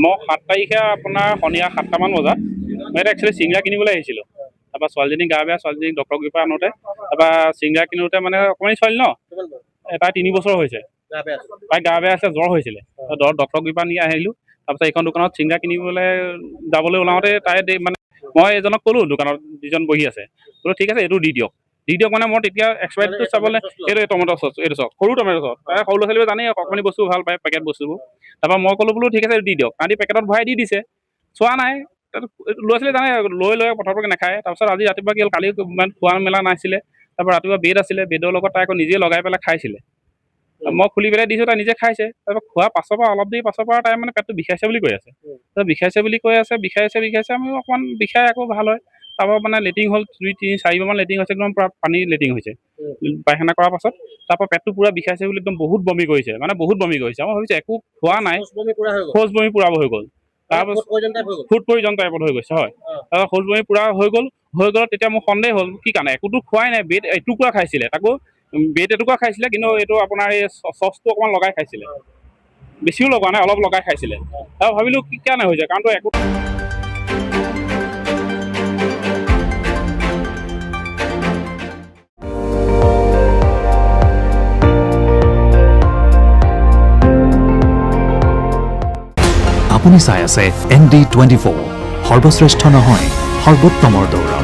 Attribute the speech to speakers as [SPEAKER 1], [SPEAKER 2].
[SPEAKER 1] মই 7 তাৰিখে আপোনাৰ সন্ধিয়া 7টামান বজাত মই এটা একচুৱেলি চিংৰা কিনিবলৈ আহিছিলোঁ। তাৰপৰা ছোৱালীজনী গা বেয়া, ছোৱালীজনীক ডক্টৰ গৈ আনোতে তাৰপৰা চিংৰা কিনোতে মানে অকণমানি ছোৱালী ন, তাই 3 বছৰ হৈছে, তাই গা বেয়া আছে, জ্বৰ হৈছিলে, ডক্টৰ গৈ নি আহিলোঁ। তাৰপিছত এইখন দোকানত চিংৰা কিনিবলৈ যাবলৈ ওলাওঁতে তাই মানে মই এজনক ক'লোঁ, দোকানত যিজন বহি আছে, বোলো ঠিক আছে এইটো দি দিয়ক মানে মই তেতিয়া এক্সপায়াৰিটো চাবলৈ এইটো টমেট' চচ, এইটো চচ, সৰু টমেট' চচ, তাই সৰু ল'ৰা ছোৱালীবোৰ জানেই অকণমানি বস্তু ভাল পায়, পেকেট বস্তুবোৰ। তাৰপৰা মই ক'লোঁ বোলো ঠিক আছে দি দিয়ক, তাহাঁতি পেকেটত ভৰাই দি দিছে, চোৱা নাই। ল'ৰা ছোৱালী জানে লৈ পটককৈ নাখায়। তাৰপিছত আজি ৰাতিপুৱা কি হ'ল, কালি ইমান খোৱা মেলা নাছিলে, তাৰপৰা ৰাতিপুৱা ব্ৰেড আছিলে, ব্ৰেডৰ লগত তাই আকৌ নিজে লগাই পেলাই খাইছিলে। মই খুলি পেলাই দিছোঁ, তাই নিজে খাইছে। তাৰপৰা খোৱা পাছৰ পৰা অলপ দেৰি পাছৰ পৰা তাই মানে পেটটো বিষাইছে বুলি কৈ আছে। বিষাইছে বুলি কৈ আছে, বিষাইছে আমি অকণমান বিষাই আকৌ ভাল হয়। তাৰপৰা মানে লেট্ৰিন হ'ল, 2-3-4বাৰমান লেট্ৰিন হৈছে, একদম পূৰা পানী লেট্ৰিন হৈছে পায়খানা কৰাৰ পাছত। তাৰপৰা পেটটো পূৰা বিষাইছে বুলি একদম বহুত বমি কৰিছে, মানে বহুত বমি কৰিছে। মই ভাবিছোঁ একো খোৱা নাই, শৌচ বমি পূৰা হৈ গ'ল। তাৰপাছত ফুড পয়জন টাইপত হৈ গৈছে, হয়। তাৰপৰা শৌচ বমি পূৰা হৈ গ'ল, তেতিয়া মোৰ সন্দেহ হ'ল কি কাৰণে, একোতো খোৱাই নাই, ব্ৰেড এটুকুৰা খাইছিলে, তাকো ব্ৰেড এটুকুৰা খাইছিলে, কিন্তু এইটো আপোনাৰ এই চচটো অকণমান লগাই খাইছিলে, বেছিও লগোৱা নাই, অলপ লগাই খাইছিলে। তাৰপৰা ভাবিলোঁ কি কাৰণে হৈছে, কাৰণটো একো
[SPEAKER 2] আপুনি চাই আছে ND24, সৰ্বশ্ৰেষ্ঠ নহয়, সৰ্বোত্তমৰ দৌৰ।